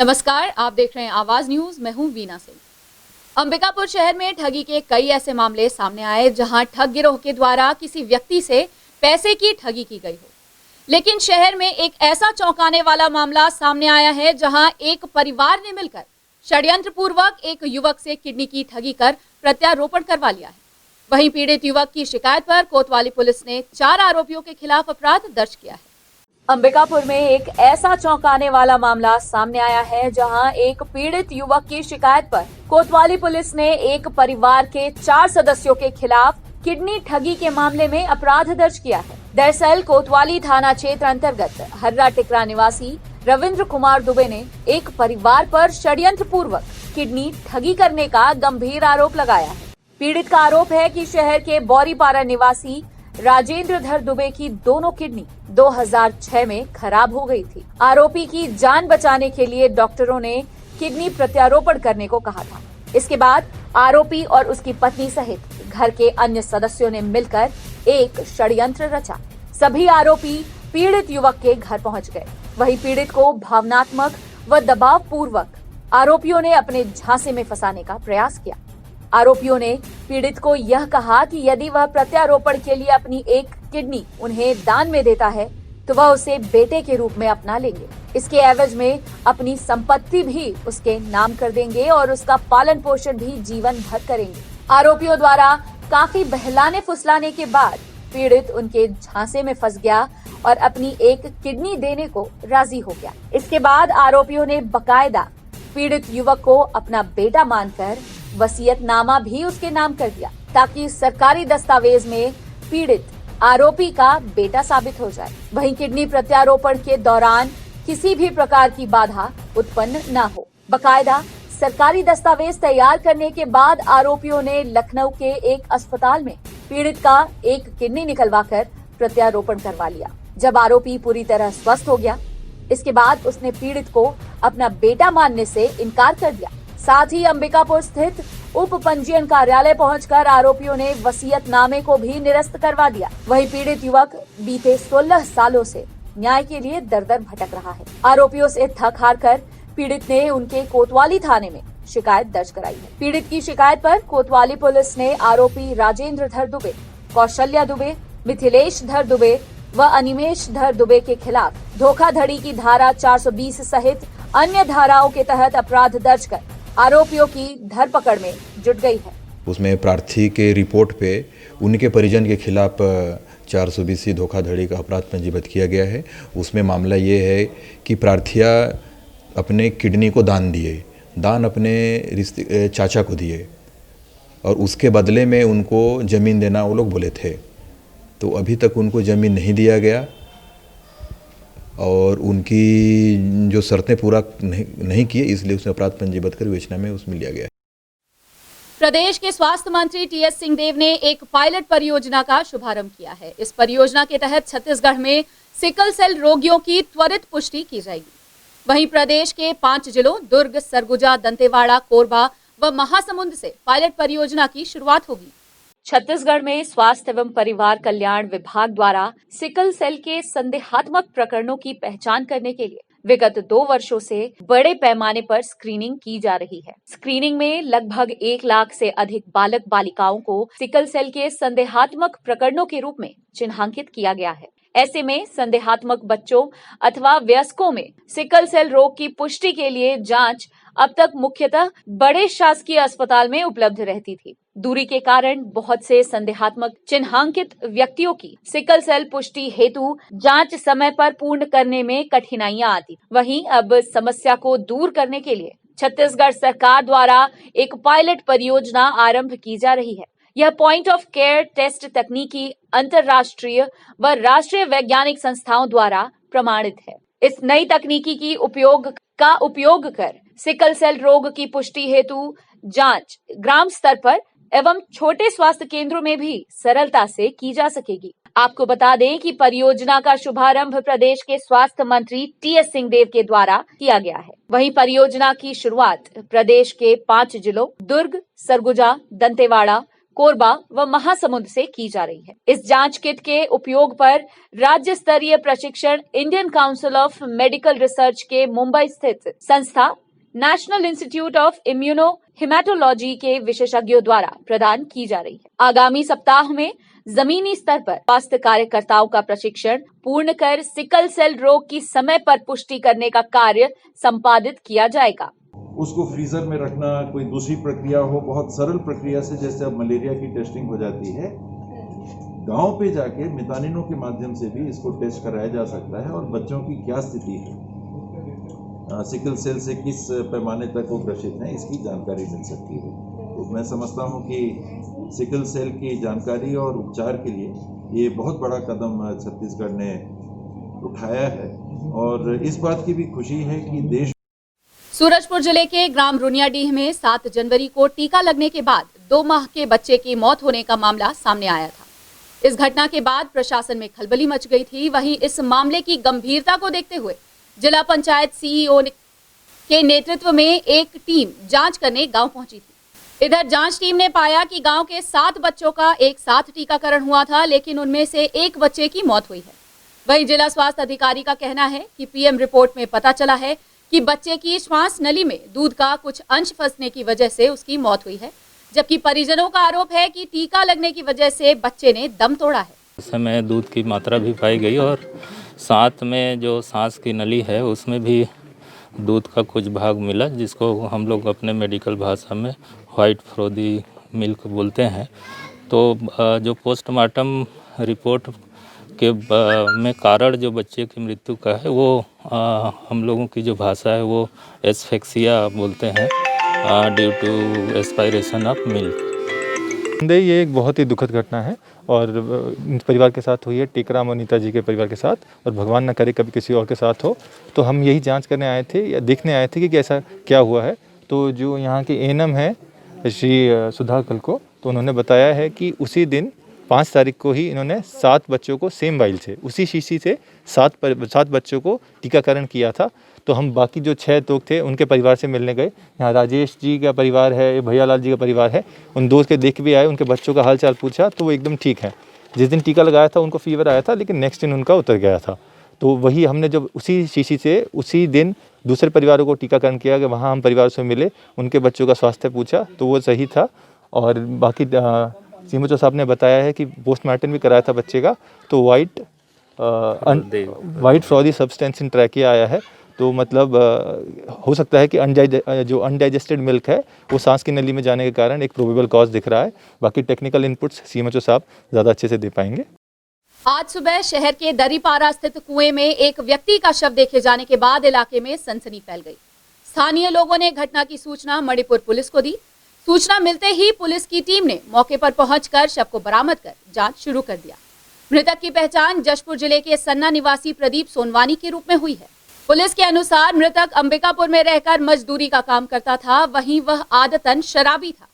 नमस्कार, आप देख रहे हैं आवाज न्यूज। मैं हूं वीना सिंह। अंबिकापुर शहर में ठगी के कई ऐसे मामले सामने आए जहां ठग गिरोह के द्वारा किसी व्यक्ति से पैसे की ठगी की गई हो। लेकिन शहर में एक ऐसा चौंकाने वाला मामला सामने आया है जहां एक परिवार ने मिलकर षड्यंत्र पूर्वक एक युवक से किडनी की ठगी कर प्रत्यारोपण करवा लिया है। वहीं पीड़ित युवक की शिकायत पर कोतवाली पुलिस ने 4 आरोपियों के खिलाफ अपराध दर्ज किया है। अंबिकापुर में एक ऐसा चौंकाने वाला मामला सामने आया है जहां एक पीड़ित युवक की शिकायत पर कोतवाली पुलिस ने एक परिवार के 4 सदस्यों के खिलाफ किडनी ठगी के मामले में अपराध दर्ज किया है। दरअसल कोतवाली थाना क्षेत्र अंतर्गत हर्रा टिकरा निवासी रविंद्र कुमार दुबे ने एक परिवार पर षड्यंत्र पूर्वक किडनी ठगी करने का गंभीर आरोप लगाया है। पीड़ित का आरोप है कि शहर के बौरीपारा निवासी राजेंद्र धर दुबे की दोनों किडनी 2006 में खराब हो गई थी। आरोपी की जान बचाने के लिए डॉक्टरों ने किडनी प्रत्यारोपण करने को कहा था। इसके बाद आरोपी और उसकी पत्नी सहित घर के अन्य सदस्यों ने मिलकर एक षड्यंत्र रचा। सभी आरोपी पीड़ित युवक के घर पहुंच गए। वहीं पीड़ित को भावनात्मक व दबाव पूर्वक आरोपियों ने अपने झांसे में फंसाने का प्रयास किया। आरोपियों ने पीड़ित को यह कहा कि यदि वह प्रत्यारोपण के लिए अपनी एक किडनी उन्हें दान में देता है तो वह उसे बेटे के रूप में अपना लेंगे। इसके एवज में अपनी संपत्ति भी उसके नाम कर देंगे और उसका पालन पोषण भी जीवन भर करेंगे। आरोपियों द्वारा काफी बहलाने फुसलाने के बाद पीड़ित उनके झांसे में फंस गया और अपनी एक किडनी देने को राजी हो गया। इसके बाद आरोपियों ने बकायदा पीड़ित युवक को अपना बेटा मानकर वसीयतनामा भी उसके नाम कर दिया ताकि सरकारी दस्तावेज में पीड़ित आरोपी का बेटा साबित हो जाए। वहीं किडनी प्रत्यारोपण के दौरान किसी भी प्रकार की बाधा उत्पन्न न हो। बकायदा सरकारी दस्तावेज तैयार करने के बाद आरोपियों ने लखनऊ के एक अस्पताल में पीड़ित का एक किडनी निकलवाकर प्रत्यारोपण करवा लिया। जब आरोपी पूरी तरह स्वस्थ हो गया, इसके बाद उसने पीड़ित को अपना बेटा मानने से इनकार कर दिया। साथ ही अंबिकापुर स्थित उप पंजीयन कार्यालय पहुंचकर आरोपियों ने वसीयतनामे को भी निरस्त करवा दिया। वहीं पीड़ित युवक बीते 16 सालों से न्याय के लिए दर-दर भटक रहा है। आरोपियों से थक हार कर पीड़ित ने उनके कोतवाली थाने में शिकायत दर्ज कराई है। पीड़ित की शिकायत पर कोतवाली पुलिस ने आरोपी राजेंद्र धर दुबे, कौशल्या दुबे, मिथिलेश धर दुबे व अनिमेश धर दुबे के खिलाफ धोखाधड़ी की धारा 420 सहित अन्य धाराओं के तहत अपराध दर्ज कर आरोपियों की धरपकड़ में जुट गई है। उसमें प्रार्थी के रिपोर्ट पे उनके परिजन के खिलाफ 420 धोखाधड़ी का अपराध पंजीबद्ध किया गया है। उसमें मामला ये है कि प्रार्थिया अपने किडनी को दान अपने चाचा को दिए और उसके बदले में उनको ज़मीन देना वो लोग बोले थे। तो अभी तक उनको ज़मीन नहीं दिया गया और उनकी जो शर्तें पूरा नहीं किए, इसलिए उसने अपराध पंजीबद्ध कर विवेचना में उसमें लिया गया। प्रदेश के स्वास्थ्य मंत्री टीएस सिंहदेव ने एक पायलट परियोजना का शुभारंभ किया है। इस परियोजना के तहत छत्तीसगढ़ में सिकल सेल रोगियों की त्वरित पुष्टि की जाएगी। वहीं प्रदेश के 5 जिलों दुर्ग, सरगुजा, दंतेवाड़ा, कोरबा व महासमुंद से पायलट परियोजना की शुरुआत होगी। छत्तीसगढ़ में स्वास्थ्य एवं परिवार कल्याण विभाग द्वारा सिकल सेल के संदेहात्मक प्रकरणों की पहचान करने के लिए विगत 2 वर्षों से बड़े पैमाने पर स्क्रीनिंग की जा रही है। स्क्रीनिंग में लगभग 1 लाख से अधिक बालक बालिकाओं को सिकल सेल के संदेहात्मक प्रकरणों के रूप में चिन्हांकित किया गया है। ऐसे में संदेहात्मक बच्चों अथवा वयस्कों में सिकल सेल रोग की पुष्टि के लिए जांच अब तक मुख्यतः बड़े शासकीय अस्पताल में उपलब्ध रहती थी। दूरी के कारण बहुत से संदेहात्मक चिन्हांकित व्यक्तियों की सिकल सेल पुष्टि हेतु जांच समय पर पूर्ण करने में कठिनाइयां आती। वहीं अब समस्या को दूर करने के लिए छत्तीसगढ़ सरकार द्वारा एक पायलट परियोजना आरंभ की जा रही है। यह पॉइंट ऑफ केयर टेस्ट तकनीकी अंतर्राष्ट्रीय व राष्ट्रीय वैज्ञानिक संस्थाओं द्वारा प्रमाणित है। इस नई तकनीकी की उपयोग कर सिकल सेल रोग की पुष्टि हेतु जांच ग्राम स्तर पर एवं छोटे स्वास्थ्य केंद्रों में भी सरलता से की जा सकेगी। आपको बता दें कि परियोजना का शुभारंभ प्रदेश के स्वास्थ्य मंत्री टीएस सिंहदेव के द्वारा किया गया है। वहीं परियोजना की शुरुआत प्रदेश के 5 जिलों दुर्ग, सरगुजा, दंतेवाड़ा, कोरबा व महासमुंद से की जा रही है। इस जांच किट के उपयोग पर राज्य स्तरीय प्रशिक्षण Indian Council of Medical Research के मुंबई स्थित संस्था National Institute of Immunohaematology के विशेषज्ञों द्वारा प्रदान की जा रही है। आगामी सप्ताह में जमीनी स्तर पर स्वास्थ्य कार्यकर्ताओं का प्रशिक्षण पूर्ण कर सिकल सेल रोग की समय पर पुष्टि करने का कार्य संपादित किया जाएगा। उसको फ्रीजर में रखना कोई दूसरी प्रक्रिया हो, बहुत सरल प्रक्रिया से जैसे अब मलेरिया की टेस्टिंग हो जाती है, गांव पे जाके मितानिनों के माध्यम से भी इसको टेस्ट कराया जा सकता है और बच्चों की क्या स्थिति है, सिकल सेल से किस पैमाने तक वो ग्रसित हैं, इसकी जानकारी मिल सकती है। तो मैं समझता हूँ कि सिकल सेल की जानकारी और उपचार के लिए ये बहुत बड़ा कदम छत्तीसगढ़ ने उठाया है और इस बात की भी खुशी है कि देश। सूरजपुर जिले के ग्राम रुनियाडीह में 7 जनवरी को टीका लगने के बाद 2 माह के बच्चे की मौत होने का मामला सामने आया था। इस घटना के बाद प्रशासन में खलबली मच गई थी। वहीं इस मामले की गंभीरता को देखते हुए जिला पंचायत सीईओ के नेतृत्व में एक टीम जांच करने गांव पहुंची थी। इधर जांच टीम ने पाया कि गांव के 7 बच्चों का एक साथ टीकाकरण हुआ था, लेकिन उनमें से एक बच्चे की मौत हुई है। वहीं जिला स्वास्थ्य अधिकारी का कहना है कि पीएम रिपोर्ट में पता चला है कि बच्चे की श्वास नली में दूध का कुछ अंश फंसने की वजह से उसकी मौत हुई है, जबकि परिजनों का आरोप है कि टीका लगने की वजह से बच्चे ने दम तोड़ा है। उस समय दूध की मात्रा भी पाई गई और साथ में जो सांस की नली है उसमें भी दूध का कुछ भाग मिला, जिसको हम लोग अपने मेडिकल भाषा में वाइट फ्रोदी मिल्क बोलते हैं। तो जो पोस्टमार्टम रिपोर्ट के में कारण जो बच्चे की मृत्यु का है वो हम लोगों की जो भाषा है वो एस्फेक्सिया बोलते हैं, due to aspiration of milk. ये एक बहुत ही दुखद घटना है और परिवार के साथ हुई है, टीकराम और नीता जी के परिवार के साथ, और भगवान न करे कभी किसी और के साथ हो। तो हम यही जांच करने आए थे या देखने आए थे कि ऐसा क्या हुआ है। तो जो यहाँ के एएनएम है श्री सुधा कलको, तो उन्होंने बताया है कि उसी दिन 5 तारीख को ही इन्होंने 7 बच्चों को सेम वाइल से उसी शीशी से 7 बच्चों को टीकाकरण किया था। तो हम बाकी जो 6 लोग थे उनके परिवार से मिलने गए। यहाँ राजेश जी का परिवार है, भैयालाल जी का परिवार है, उन 2 के देख भी आए, उनके बच्चों का हाल चाल पूछा तो वो एकदम ठीक है। जिस दिन टीका लगाया था उनको फीवर आया था, लेकिन नेक्स्ट दिन उनका उतर गया था। तो वही हमने जब उसी शीशी से उसी दिन दूसरे परिवारों को टीकाकरण किया कि वहाँ हम परिवार से मिले, उनके बच्चों का स्वास्थ्य पूछा तो वो सही था। और बाकी सीएमओ साहब ने बताया है कि पोस्टमार्टम भी कराया था बच्चे का, तो white frothy substance in trachea आया है। तो मतलब हो सकता है कि जो अनडाइजेस्टेड मिल्क है वो सांस की नली में जाने के कारण एक प्रोबेबल कॉज दिख रहा है। बाकी टेक्निकल इनपुट्स सीएमओ साहब ज़्यादा अच्छे से दे पाएंगे। आज सुबह शहर के दरीपारा स्थित कुएं में एक व्यक्ति का शव देखे जाने के बाद इलाके में सनसनी फैल गई। स्थानीय लोगों ने घटना की सूचना मणिपुर पुलिस को दी। सूचना मिलते ही पुलिस की टीम ने मौके पर पहुंचकर शव को बरामद कर जांच शुरू कर दिया। मृतक की पहचान जशपुर जिले के सन्ना निवासी प्रदीप सोनवानी के रूप में हुई है। पुलिस के अनुसार मृतक अंबिकापुर में रहकर मजदूरी का काम करता था, वहीं वह आदतन शराबी था।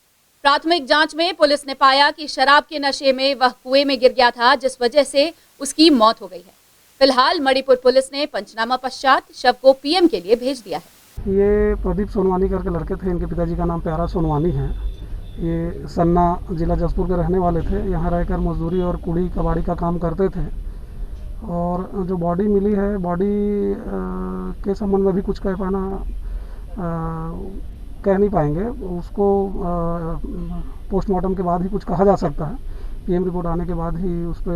प्राथमिक जांच में पुलिस ने पाया कि शराब के नशे में वह कुएं में गिर गया था, जिस वजह से उसकी मौत हो गई है। फिलहाल मणिपुर पुलिस ने पंचनामा पश्चात शव को पीएम के लिए भेज दिया है। ये प्रदीप सोनवानी करके लड़के थे, इनके पिताजी का नाम प्यारा सोनवानी है। ये सन्ना जिला जसपुर के रहने वाले थे। यहाँ रहकर मजदूरी और कुड़ी कबाड़ी का काम करते थे। और जो बॉडी मिली है, बॉडी के संबंध में भी कुछ कह नहीं पाएंगे। उसको पोस्टमार्टम के बाद ही कुछ कहा जा सकता है। पीएम रिपोर्ट आने के बाद ही उस पर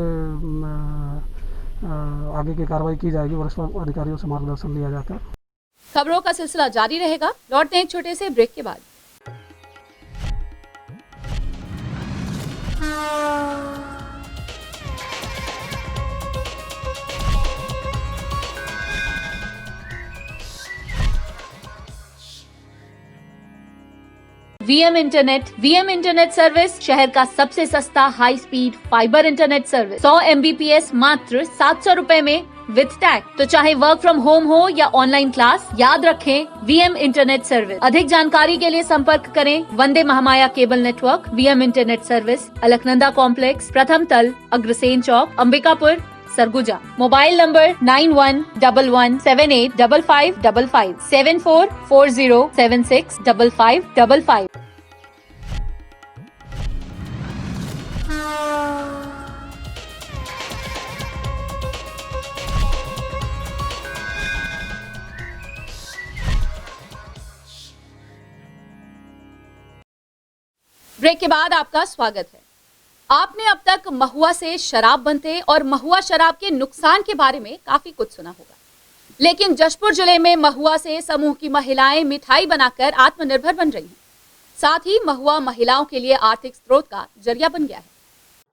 आगे की कार्रवाई की जाएगी। वरिष्ठ अधिकारियों से मार्गदर्शन लिया जाता है। खबरों का सिलसिला जारी रहेगा। लौटते हैं एक छोटे से ब्रेक के बाद। वीएम इंटरनेट सर्विस शहर का सबसे सस्ता high speed fibre internet service. 100 MBPS मात्र 700 रुपए में विद टैग। तो चाहे वर्क फ्रॉम होम हो या ऑनलाइन क्लास, याद रखें वीएम इंटरनेट सर्विस। अधिक जानकारी के लिए संपर्क करें Vande Mahamaya cable network. VM internet service, Alaknanda complex, प्रथम तल, Agrasen Chowk, Ambikapur, Surguja. Mobile number 9111785555 7440765555। Break के बाद आपका स्वागत है। आपने अब तक महुआ से शराब बनते और महुआ शराब के नुकसान के बारे में काफी कुछ सुना होगा, लेकिन जशपुर जिले में महुआ से समूह की महिलाएं मिठाई बनाकर आत्मनिर्भर बन रही हैं। साथ ही महुआ महिलाओं के लिए आर्थिक स्रोत का जरिया बन गया है।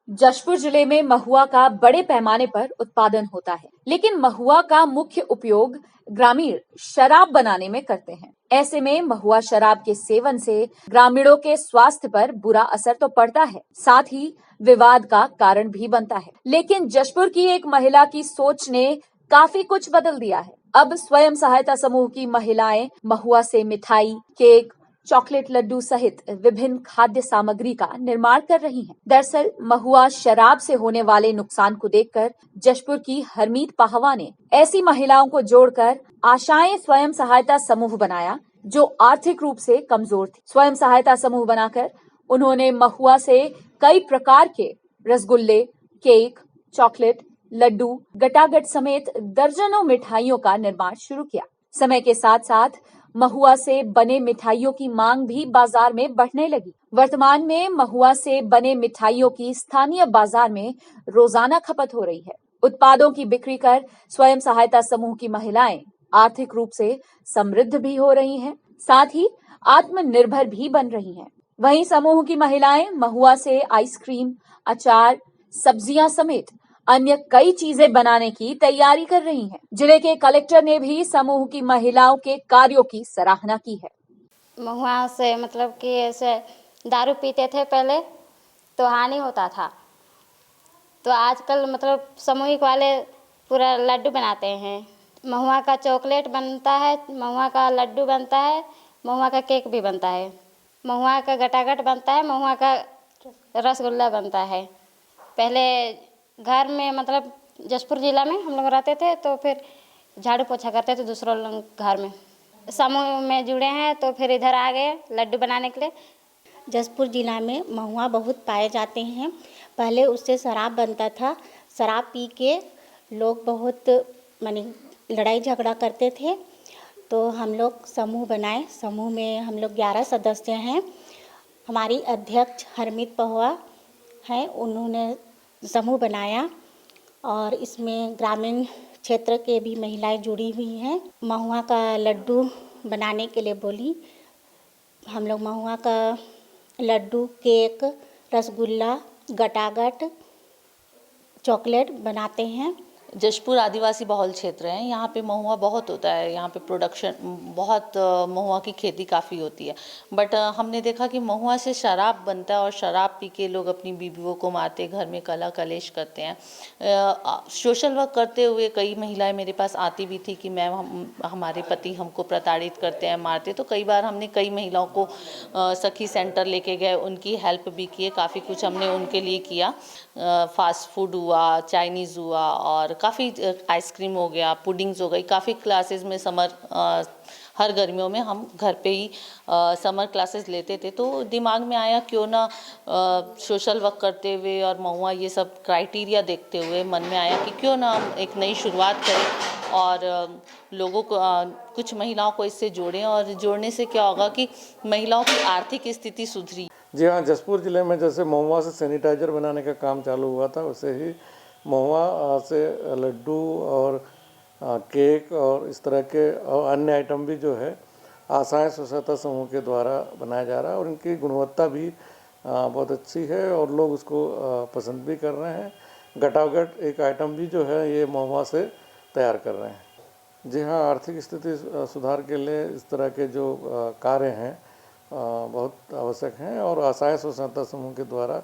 जशपुर जिले में महुआ का बड़े पैमाने पर उत्पादन होता है, लेकिन महुआ का मुख्य उपयोग ग्रामीण शराब बनाने में करते हैं। ऐसे में महुआ शराब के सेवन से ग्रामीणों के स्वास्थ्य पर बुरा असर तो पड़ता है, साथ ही विवाद का कारण भी बनता है। लेकिन जशपुर की एक महिला की सोच ने काफी कुछ बदल दिया है। अब स्वयं सहायता समूह की महिलाएं महुआ से मिठाई, केक, चॉकलेट लड्डू सहित विभिन्न खाद्य सामग्री का निर्माण कर रही हैं। दरअसल महुआ शराब से होने वाले नुकसान को देखकर जशपुर की हरमीत पाहवा ने ऐसी महिलाओं को जोड़कर आशाएं स्वयं सहायता समूह बनाया, जो आर्थिक रूप से कमजोर थी। स्वयं सहायता समूह बनाकर उन्होंने महुआ से कई प्रकार के रसगुल्ले, केक, चॉकलेट, लड्डू, गटागट समेत दर्जनों मिठाइयों का निर्माण शुरू किया। समय के साथ साथ महुआ से बने मिठाइयों की मांग भी बाजार में बढ़ने लगी। वर्तमान में महुआ से बने मिठाइयों की स्थानीय बाजार में रोजाना खपत हो रही है। उत्पादों की बिक्री कर स्वयं सहायता समूह की महिलाएं आर्थिक रूप से समृद्ध भी हो रही हैं, साथ ही आत्मनिर्भर भी बन रही हैं। वहीं समूह की महिलाएं महुआ से आइसक्रीम, अचार, सब्जियां समेत अन्य कई चीजें बनाने की तैयारी कर रही हैं। जिले के कलेक्टर ने भी समूह की महिलाओं के कार्यों की सराहना की है। महुआ से मतलब कि ऐसे दारू पीते थे पहले तो हानि होता था, तो आजकल मतलब सामूहिक वाले पूरा लड्डू बनाते हैं। महुआ का चॉकलेट बनता है, महुआ का लड्डू बनता है, महुआ का केक भी बनता है, महुआ का गटागट बनता है, महुआ का रसगुल्ला बनता है। पहले घर में मतलब जशपुर जिला में हम लोग रहते थे, तो फिर झाड़ू पोछा करते थे दूसरों लोग घर में। समूह में जुड़े हैं तो फिर इधर आ गए लड्डू बनाने के लिए। जशपुर जिला में महुआ बहुत पाए जाते हैं। पहले उससे शराब बनता था, शराब पी के लोग बहुत माने लड़ाई झगड़ा करते थे, तो हम लोग समूह बनाए। समूह में हम लोग 11 सदस्य हैं। हमारी अध्यक्ष हरमीत पाहवा हैं, उन्होंने समूह बनाया और इसमें ग्रामीण क्षेत्र के भी महिलाएं जुड़ी हुई हैं। महुआ का लड्डू बनाने के लिए बोली। हम लोग महुआ का लड्डू, केक, रसगुल्ला, गटागट, चॉकलेट बनाते हैं। जशपुर आदिवासी बहुल क्षेत्र है, यहाँ पे महुआ बहुत होता है, यहाँ पे प्रोडक्शन बहुत, महुआ की खेती काफ़ी होती है। बट हमने देखा कि महुआ से शराब बनता है और शराब पी के लोग अपनी बीवियों को मारते, घर में कलह कलेश करते हैं। सोशल वर्क करते हुए कई महिलाएं मेरे पास आती भी थी कि मैम हमारे पति हमको प्रताड़ित करते हैं, मारते। तो कई बार हमने कई महिलाओं को सखी सेंटर लेके गए, उनकी हेल्प भी किए, काफ़ी कुछ हमने उनके लिए किया। फास्ट फूड हुआ, चाइनीज़ हुआ और काफ़ी आइसक्रीम हो गया, पुडिंग्स हो गई। काफ़ी क्लासेस में हर गर्मियों में हम घर पे ही समर क्लासेस लेते थे। तो दिमाग में आया क्यों ना सोशल वर्क करते हुए और महुआ ये सब क्राइटेरिया देखते हुए मन में आया कि क्यों ना हम एक नई शुरुआत करें और लोगों को कुछ महिलाओं को इससे जोड़ें। और जोड़ने से क्या होगा कि महिलाओं की आर्थिक स्थिति सुधरी। जी हाँ, जशपुर ज़िले में जैसे महुआ से सैनिटाइज़र बनाने का काम चालू हुआ था, वैसे ही महुआ से लड्डू और केक और इस तरह के और अन्य आइटम भी जो है आशाएं स्वसहायता समूह के द्वारा बनाया जा रहा है और इनकी गुणवत्ता भी बहुत अच्छी है और लोग उसको पसंद भी कर रहे हैं। गटागट एक आइटम भी जो है ये महुआ से तैयार कर रहे हैं। जी हाँ, आर्थिक स्थिति सुधार के लिए इस तरह के जो कार्य हैं बहुत आवश्यक हैं और आशाएं स्वसहायता समूह के द्वारा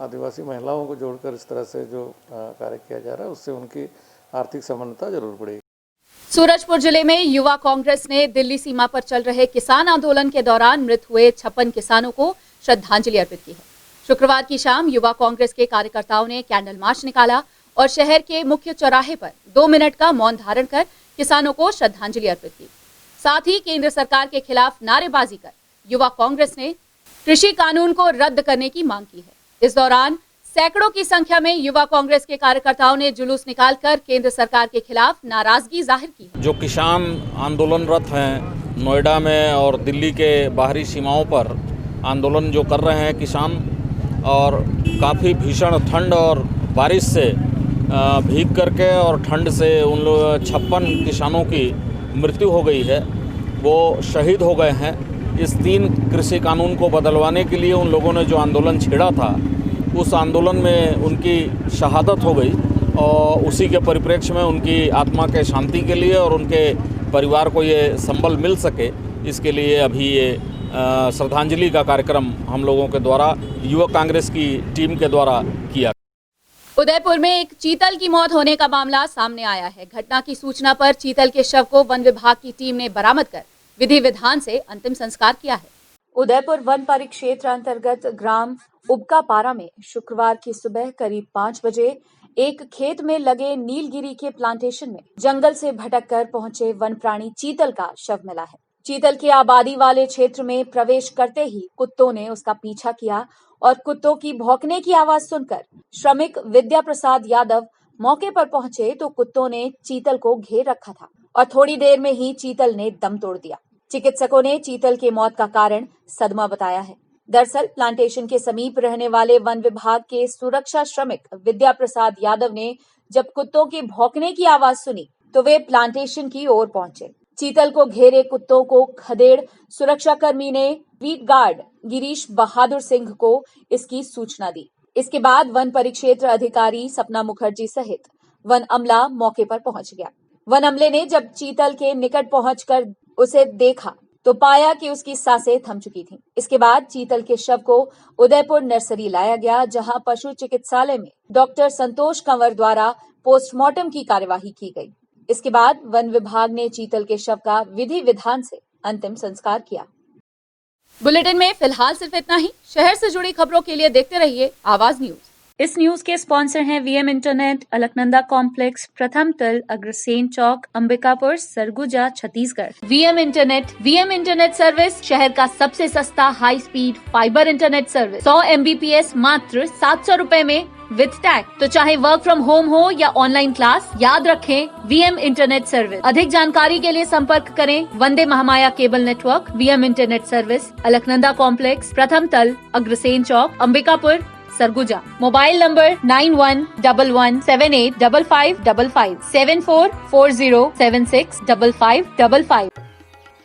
आदिवासी महिलाओं को जोड़कर इस तरह से जो कार्य किया जा रहा है उससे उनकी आर्थिक समानता जरूर बढ़ेगी। सूरजपुर जिले में युवा कांग्रेस ने दिल्ली सीमा पर चल रहे किसान आंदोलन के दौरान मृत हुए 56 किसानों को श्रद्धांजलि अर्पित की है। शुक्रवार की शाम युवा कांग्रेस के कार्यकर्ताओं ने कैंडल मार्च निकाला और शहर के मुख्य चौराहे पर 2 मिनट का मौन धारण कर किसानों को श्रद्धांजलि अर्पित की। साथ ही केंद्र सरकार के खिलाफ नारेबाजी कर युवा कांग्रेस ने कृषि कानून को रद्द करने की मांग की है। इस दौरान सैकड़ों की संख्या में युवा कांग्रेस के कार्यकर्ताओं ने जुलूस निकालकर केंद्र सरकार के खिलाफ नाराजगी जाहिर की। जो किसान आंदोलनरत हैं नोएडा में और दिल्ली के बाहरी सीमाओं पर, आंदोलन जो कर रहे हैं किसान, और काफ़ी भीषण ठंड और बारिश से भीग करके और ठंड से उन लोग 56 किसानों की मृत्यु हो गई है, वो शहीद हो गए हैं। इस 3 कृषि कानून को बदलवाने के लिए उन लोगों ने जो आंदोलन छेड़ा था, उस आंदोलन में उनकी शहादत हो गई, और उसी के परिप्रेक्ष्य में उनकी आत्मा के शांति के लिए और उनके परिवार को ये संबल मिल सके, इसके लिए अभी ये श्रद्धांजलि का कार्यक्रम हम लोगों के द्वारा युवक कांग्रेस की टीम के द्वारा किया। उदयपुर में एक चीतल की मौत होने का मामला सामने आया है। घटना की सूचना पर चीतल के शव को वन विभाग की टीम ने बरामद कर विधि विधान से अंतिम संस्कार किया है। उदयपुर वन परिक्षेत्र अंतर्गत ग्राम उबकापारा में शुक्रवार की सुबह करीब 5 बजे एक खेत में लगे नीलगिरी के प्लांटेशन में जंगल से भटक कर पहुंचे वन प्राणी चीतल का शव मिला है। चीतल के आबादी वाले क्षेत्र में प्रवेश करते ही कुत्तों ने उसका पीछा किया और कुत्तों की भौंकने की आवाज सुनकर श्रमिक विद्या प्रसाद यादव मौके पर पहुंचे तो कुत्तों ने चीतल को घेर रखा था और थोड़ी देर में ही चीतल ने दम तोड़ दिया। चिकित्सकों ने चीतल के मौत का कारण सदमा बताया है। दरअसल प्लांटेशन के समीप रहने वाले वन विभाग के सुरक्षा श्रमिक विद्या प्रसाद यादव ने जब कुत्तों के भौंकने की आवाज सुनी तो वे प्लांटेशन की ओर पहुंचे। चीतल को घेरे कुत्तों को खदेड़ सुरक्षाकर्मी ने बीट गार्ड गिरीश बहादुर सिंह को इसकी सूचना दी। इसके बाद वन परिक्षेत्र अधिकारी सपना मुखर्जी सहित वन अमला मौके पर पहुंच गया। वन अमले ने जब चीतल के निकट पहुंचकर उसे देखा तो पाया कि उसकी सांसें थम चुकी थीं। इसके बाद चीतल के शव को उदयपुर नर्सरी लाया गया, जहां पशु चिकित्सालय में डॉक्टर संतोष कंवर द्वारा पोस्टमार्टम की कार्यवाही की गई। इसके बाद वन विभाग ने चीतल के शव का विधि विधान से अंतिम संस्कार किया। बुलेटिन में फिलहाल सिर्फ इतना ही। शहर से जुड़ी खबरों के लिए देखते रहिए आवाज न्यूज। इस न्यूज के स्पॉन्सर हैं वीएम इंटरनेट, अलकनंदा कॉम्प्लेक्स, प्रथम तल, Agrasen Chowk, Ambikapur, Surguja, Chhattisgarh. VM internet service शहर का सबसे सस्ता high speed fibre internet service. 100 MBPS मात्र 700 रुपए में विद टैग। तो चाहे वर्क फ्रॉम होम हो या ऑनलाइन क्लास, याद रखें वीएम इंटरनेट सर्विस। अधिक जानकारी के लिए संपर्क करें Vande Mahamaya cable network, VM internet service, Alaknanda complex, प्रथम तल, अग्रसेन चौक, अंबिकापुर, सरगुजा। Mobile number 9111785555 7440765555।